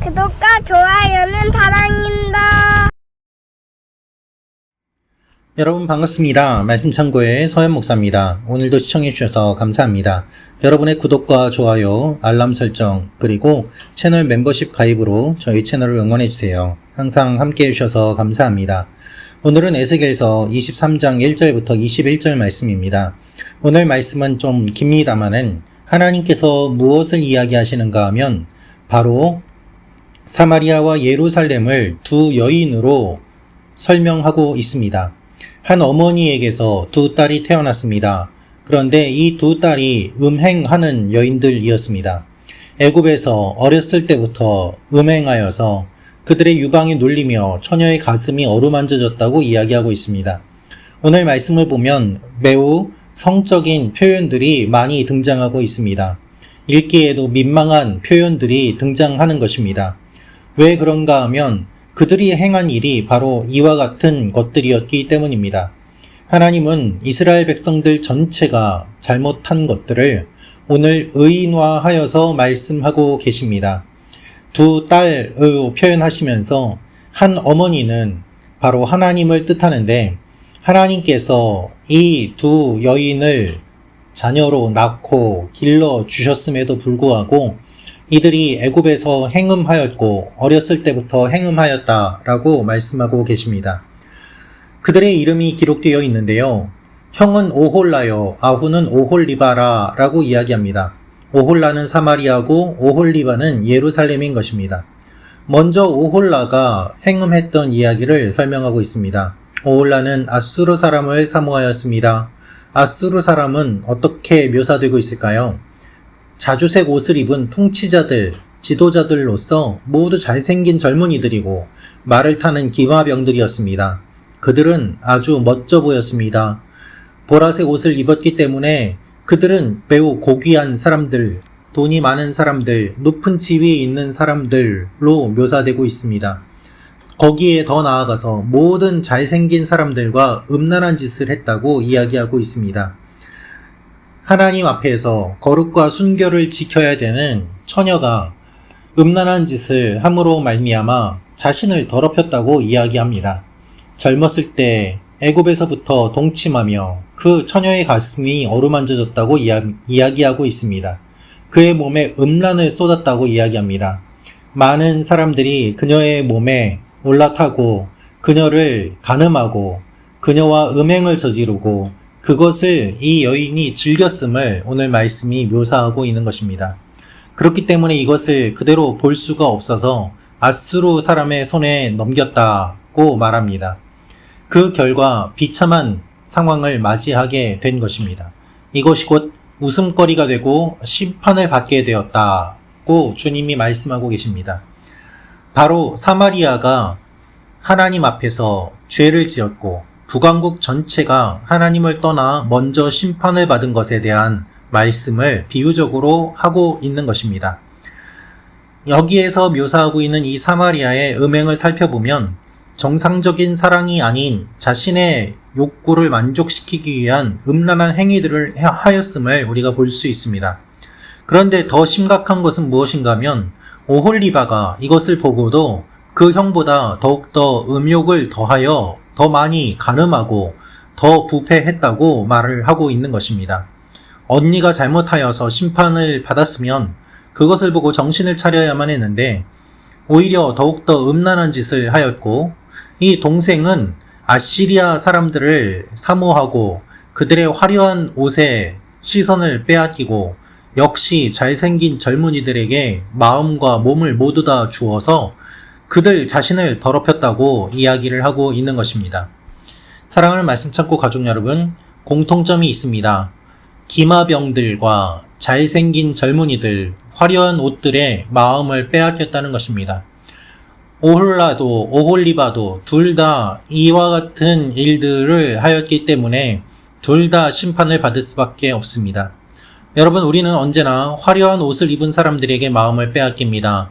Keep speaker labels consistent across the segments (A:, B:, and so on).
A: 구독과 좋아요는 사랑입니다.
B: 여러분 반갑습니다. 말씀 참고의 서현 목사입니다. 오늘도 시청해 주셔서 감사합니다. 여러분의 구독과 좋아요, 알람 설정, 그리고 채널 멤버십 가입으로 저희 채널을 응원해 주세요. 항상 함께 해주셔서 감사합니다. 오늘은 에스겔서 23장 1절부터 21절 말씀입니다. 오늘 말씀은 좀 깁니다마는 하나님께서 무엇을 이야기하시는가 하면 바로 사마리아와 예루살렘을 두 여인으로 설명하고 있습니다. 한 어머니에게서 두 딸이 태어났습니다. 그런데 이 두 딸이 음행하는 여인들이었습니다. 애굽에서 어렸을 때부터 음행하여서 그들의 유방이 눌리며 처녀의 가슴이 어루만져졌다고 이야기하고 있습니다. 오늘 말씀을 보면 매우 성적인 표현들이 많이 등장하고 있습니다. 읽기에도 민망한 표현들이 등장하는 것입니다. 왜 그런가 하면 그들이 행한 일이 바로 이와 같은 것들이었기 때문입니다. 하나님은 이스라엘 백성들 전체가 잘못한 것들을 오늘 의인화하여서 말씀하고 계십니다. 두 딸을 표현하시면서 한 어머니는 바로 하나님을 뜻하는데 하나님께서 이 두 여인을 자녀로 낳고 길러 주셨음에도 불구하고 이들이 애굽에서 행음하였고 어렸을 때부터 행음하였다라고 말씀하고 계십니다. 그들의 이름이 기록되어 있는데요. 형은 오홀라요, 아후는 오홀리바라라고 이야기합니다. 오홀라는 사마리아고 오홀리바는 예루살렘인 것입니다. 먼저 오홀라가 행음했던 이야기를 설명하고 있습니다. 오홀라는 아수르 사람을 사모하였습니다. 아수르 사람은 어떻게 묘사되고 있을까요? 자주색 옷을 입은 통치자들, 지도자들로서 모두 잘생긴 젊은이들이고 말을 타는 기마병들이었습니다. 그들은 아주 멋져 보였습니다. 보라색 옷을 입었기 때문에 그들은 매우 고귀한 사람들, 돈이 많은 사람들, 높은 지위에 있는 사람들로 묘사되고 있습니다. 거기에 더 나아가서 모든 잘생긴 사람들과 음란한 짓을 했다고 이야기하고 있습니다. 하나님 앞에서 거룩과 순결을 지켜야 되는 처녀가 음란한 짓을 함으로 말미암아 자신을 더럽혔다고 이야기합니다. 젊었을 때 애굽에서부터 동침하며 그 처녀의 가슴이 어루만져졌다고 이야기하고 있습니다. 그의 몸에 음란을 쏟았다고 이야기합니다. 많은 사람들이 그녀의 몸에 올라타고 그녀를 간음하고 그녀와 음행을 저지르고 그것을 이 여인이 즐겼음을 오늘 말씀이 묘사하고 있는 것입니다. 그렇기 때문에 이것을 그대로 볼 수가 없어서 아수르 사람의 손에 넘겼다고 말합니다. 그 결과 비참한 상황을 맞이하게 된 것입니다. 이것이 곧 웃음거리가 되고 심판을 받게 되었다고 주님이 말씀하고 계십니다. 바로 사마리아가 하나님 앞에서 죄를 지었고 북왕국 전체가 하나님을 떠나 먼저 심판을 받은 것에 대한 말씀을 비유적으로 하고 있는 것입니다. 여기에서 묘사하고 있는 이 사마리아의 음행을 살펴보면 정상적인 사랑이 아닌 자신의 욕구를 만족시키기 위한 음란한 행위들을 하였음을 우리가 볼 수 있습니다. 그런데 더 심각한 것은 무엇인가 하면 오홀리바가 이것을 보고도 그 형보다 더욱더 음욕을 더하여 더 많이 간음하고 더 부패했다고 말을 하고 있는 것입니다. 언니가 잘못하여서 심판을 받았으면 그것을 보고 정신을 차려야만 했는데 오히려 더욱더 음란한 짓을 하였고 이 동생은 아시리아 사람들을 사모하고 그들의 화려한 옷에 시선을 빼앗기고 역시 잘생긴 젊은이들에게 마음과 몸을 모두 다 주어서 그들 자신을 더럽혔다고 이야기를 하고 있는 것입니다. 사랑하는 말씀 참고 가족 여러분, 공통점이 있습니다. 기마병들과 잘생긴 젊은이들, 화려한 옷들의 마음을 빼앗겼다는 것입니다. 오홀라도 오홀리바도 둘 다 이와 같은 일들을 하였기 때문에 둘 다 심판을 받을 수밖에 없습니다. 여러분, 우리는 언제나 화려한 옷을 입은 사람들에게 마음을 빼앗깁니다.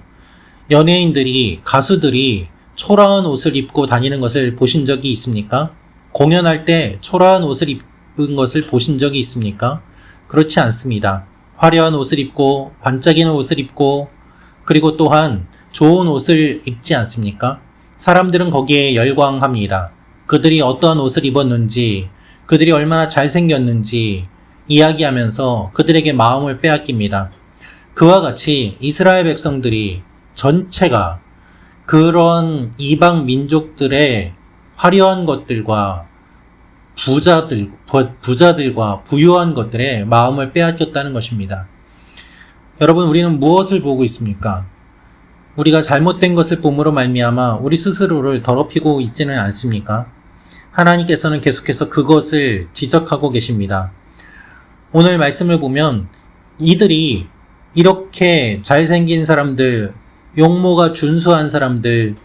B: 연예인들이, 가수들이 초라한 옷을 입고 다니는 것을 보신 적이 있습니까? 공연할 때 초라한 옷을 입은 것을 보신 적이 있습니까? 그렇지 않습니다. 화려한 옷을 입고 반짝이는 옷을 입고 그리고 또한 좋은 옷을 입지 않습니까? 사람들은 거기에 열광합니다. 그들이 어떠한 옷을 입었는지, 그들이 얼마나 잘생겼는지 이야기하면서 그들에게 마음을 빼앗깁니다. 그와 같이 이스라엘 백성들이 전체가 그런 이방 민족들의 화려한 것들과 부자들과 부유한 것들의 마음을 빼앗겼다는 것입니다. 여러분, 우리는 무엇을 보고 있습니까? 우리가 잘못된 것을 봄으로 말미암아 우리 스스로를 더럽히고 있지는 않습니까? 하나님께서는 계속해서 그것을 지적하고 계십니다. 오늘 말씀을 보면 이들이 이렇게 잘생긴 사람들, 용모가 준수한 사람들,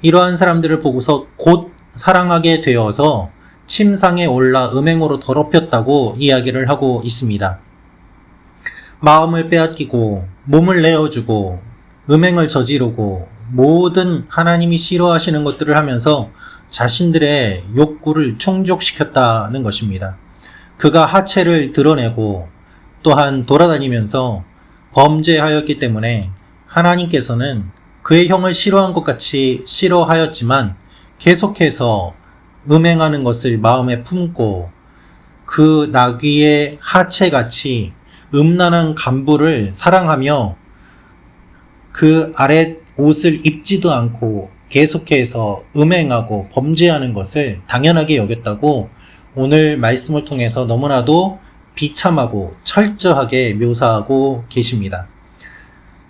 B: 이러한 사람들을 보고서 곧 사랑하게 되어서 침상에 올라 음행으로 더럽혔다고 이야기를 하고 있습니다. 마음을 빼앗기고 몸을 내어주고 음행을 저지르고 모든 하나님이 싫어하시는 것들을 하면서 자신들의 욕구를 충족시켰다는 것입니다. 그가 하체를 드러내고 또한 돌아다니면서 범죄하였기 때문에 하나님께서는 그의 형을 싫어한 것 같이 싫어하였지만 계속해서 음행하는 것을 마음에 품고 그 나귀의 하체같이 음란한 간부를 사랑하며 그 아래 옷을 입지도 않고 계속해서 음행하고 범죄하는 것을 당연하게 여겼다고 오늘 말씀을 통해서 너무나도 비참하고 철저하게 묘사하고 계십니다.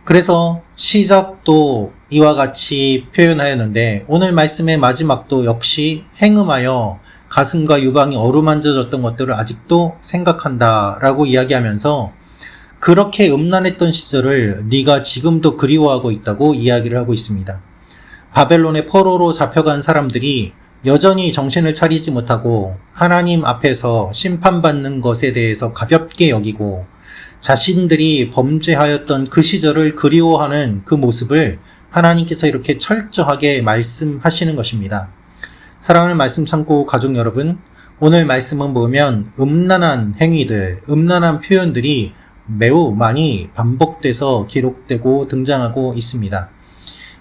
B: 그래서 시작도 이와 같이 표현하였는데 오늘 말씀의 마지막도 역시 행음하여 가슴과 유방이 어루만져졌던 것들을 아직도 생각한다라고 이야기하면서 그렇게 음란했던 시절을 네가 지금도 그리워하고 있다고 이야기를 하고 있습니다. 바벨론의 포로로 잡혀간 사람들이 여전히 정신을 차리지 못하고 하나님 앞에서 심판받는 것에 대해서 가볍게 여기고 자신들이 범죄하였던 그 시절을 그리워하는 그 모습을 하나님께서 이렇게 철저하게 말씀하시는 것입니다. 사랑하는 말씀 창고 가족 여러분, 오늘 말씀은 보면 음란한 행위들, 음란한 표현들이 매우 많이 반복돼서 기록되고 등장하고 있습니다.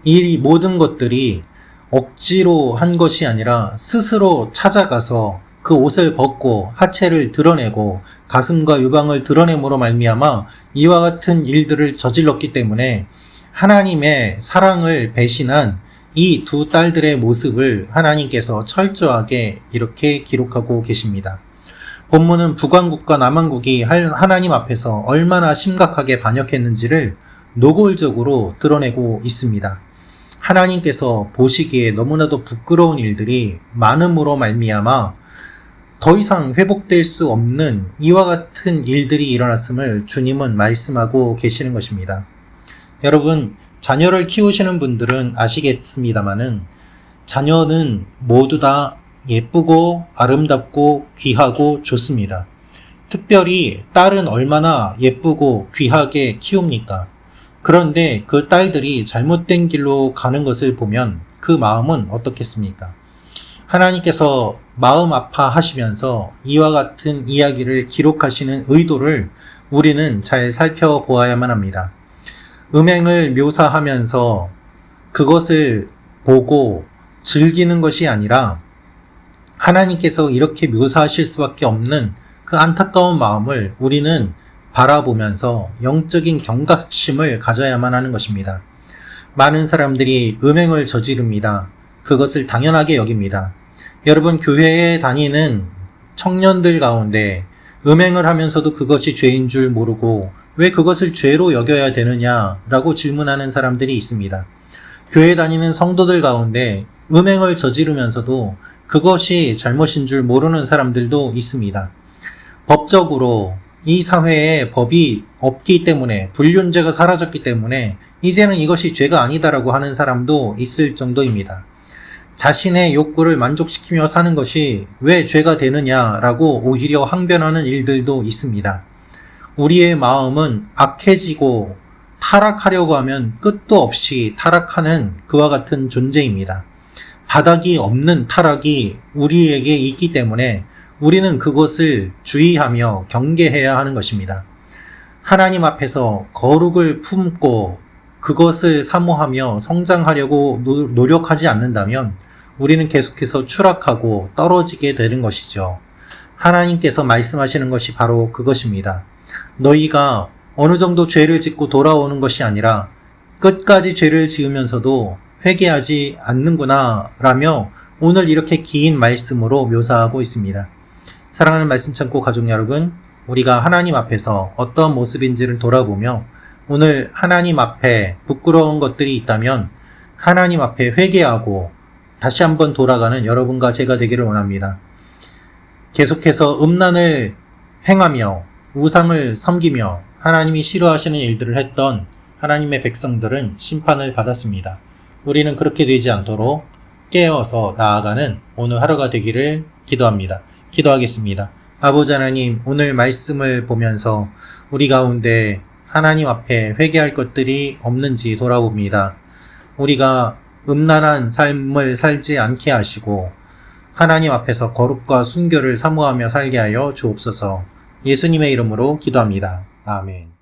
B: 이 모든 것들이 억지로 한 것이 아니라 스스로 찾아가서 그 옷을 벗고 하체를 드러내고 가슴과 유방을 드러냄으로 말미암아 이와 같은 일들을 저질렀기 때문에 하나님의 사랑을 배신한 이 두 딸들의 모습을 하나님께서 철저하게 이렇게 기록하고 계십니다. 본문은 북왕국과 남왕국이 하나님 앞에서 얼마나 심각하게 반역했는지를 노골적으로 드러내고 있습니다. 하나님께서 보시기에 너무나도 부끄러운 일들이 많음으로 말미암아 더 이상 회복될 수 없는 이와 같은 일들이 일어났음을 주님은 말씀하고 계시는 것입니다. 여러분, 자녀를 키우시는 분들은 아시겠습니다마는 자녀는 모두 다 예쁘고 아름답고 귀하고 좋습니다. 특별히 딸은 얼마나 예쁘고 귀하게 키웁니까? 그런데 그 딸들이 잘못된 길로 가는 것을 보면 그 마음은 어떻겠습니까? 하나님께서 마음 아파하시면서 이와 같은 이야기를 기록하시는 의도를 우리는 잘 살펴보아야만 합니다. 음행을 묘사하면서 그것을 보고 즐기는 것이 아니라 하나님께서 이렇게 묘사하실 수밖에 없는 그 안타까운 마음을 우리는 바라보면서 영적인 경각심을 가져야만 하는 것입니다. 많은 사람들이 음행을 저지릅니다. 그것을 당연하게 여깁니다. 여러분, 교회에 다니는 청년들 가운데 음행을 하면서도 그것이 죄인 줄 모르고 왜 그것을 죄로 여겨야 되느냐라고 질문하는 사람들이 있습니다. 교회 다니는 성도들 가운데 음행을 저지르면서도 그것이 잘못인 줄 모르는 사람들도 있습니다. 법적으로 이 사회에 법이 없기 때문에, 불륜죄가 사라졌기 때문에 이제는 이것이 죄가 아니다라고 하는 사람도 있을 정도입니다. 자신의 욕구를 만족시키며 사는 것이 왜 죄가 되느냐라고 오히려 항변하는 일들도 있습니다. 우리의 마음은 악해지고 타락하려고 하면 끝도 없이 타락하는 그와 같은 존재입니다. 바닥이 없는 타락이 우리에게 있기 때문에 우리는 그것을 주의하며 경계해야 하는 것입니다. 하나님 앞에서 거룩을 품고 그것을 사모하며 성장하려고 노력하지 않는다면 우리는 계속해서 추락하고 떨어지게 되는 것이죠. 하나님께서 말씀하시는 것이 바로 그것입니다. 너희가 어느 정도 죄를 짓고 돌아오는 것이 아니라 끝까지 죄를 지으면서도 회개하지 않는구나 라며 오늘 이렇게 긴 말씀으로 묘사하고 있습니다. 사랑하는 말씀 창고 가족 여러분, 우리가 하나님 앞에서 어떤 모습인지를 돌아보며 오늘 하나님 앞에 부끄러운 것들이 있다면 하나님 앞에 회개하고 다시 한번 돌아가는 여러분과 제가 되기를 원합니다. 계속해서 음란을 행하며 우상을 섬기며 하나님이 싫어하시는 일들을 했던 하나님의 백성들은 심판을 받았습니다. 우리는 그렇게 되지 않도록 깨어서 나아가는 오늘 하루가 되기를 기도합니다. 기도하겠습니다. 아버지 하나님, 오늘 말씀을 보면서 우리 가운데 하나님 앞에 회개할 것들이 없는지 돌아봅니다. 우리가 음란한 삶을 살지 않게 하시고 하나님 앞에서 거룩과 순결을 사모하며 살게 하여 주옵소서. 예수님의 이름으로 기도합니다. 아멘.